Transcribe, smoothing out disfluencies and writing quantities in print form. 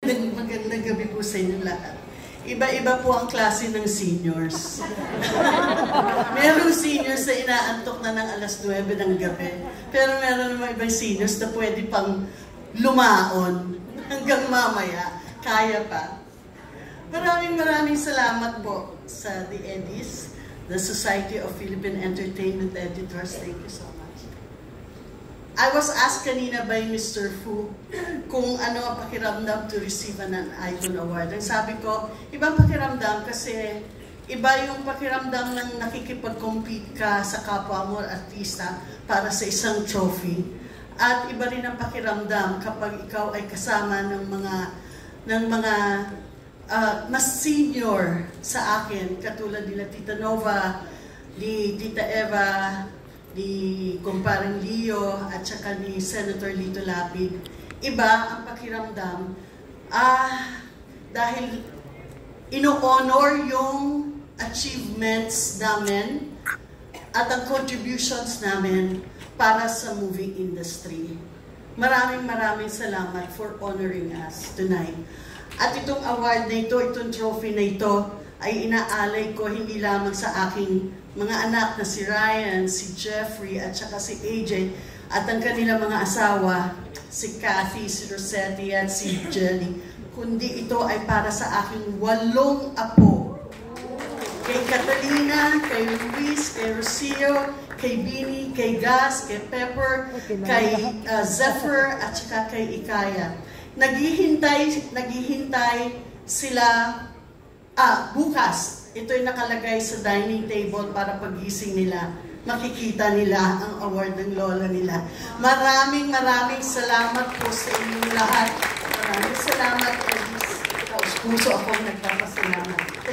Magandang gabi po sa inyo lahat. Iba-iba po ang klase ng seniors. Merong seniors na inaantok na ng alas 9 ng gabi. Pero meron naman ibang seniors na pwede pang lumaon hanggang mamaya. Kaya pa. Maraming salamat po sa The Eddies, the Society of Philippine Entertainment Editors. Thank you so much. I was asked kanina by Mr. Fu kung ano ang pakiramdam to receive an Icon Award. Ang sabi ko, ibang pakiramdam kasi iba yung pakiramdam ng nakikipag-compete ka sa kapwa mo artista para sa isang trophy. At iba rin ang pakiramdam kapag ikaw ay kasama ng mga mas senior sa akin, katulad nila Tita Nova, ni Tita Eva, ni Kumpareng Leo, at saka ni Senator Lito Lapid. Iba ang pakiramdam dahil ino-honor yung achievements namin at ang contributions namin para sa movie industry. Maraming salamat for honoring us tonight. At itong award na ito, itong trophy na ito, ay inaalay ko hindi lamang sa aking mga anak na si Ryan, si Jeffrey, at saka si AJ, at ang kanilang mga asawa, si Kathy, si Rosetti, at si Jelly, kundi ito ay para sa aking 8 apo. Kay Catalina, kay Luis, kay Rocio, kay Bini, kay Gas, kay Pepper, kay Zephyr, at saka kay Ikaya. Naghihintay sila bukas. Ito'y nakalagay sa dining table para pagising nila, makikita nila ang award ng lola nila. Maraming salamat po sa inyong lahat. Maraming salamat. Puso akong nagpapasalamat.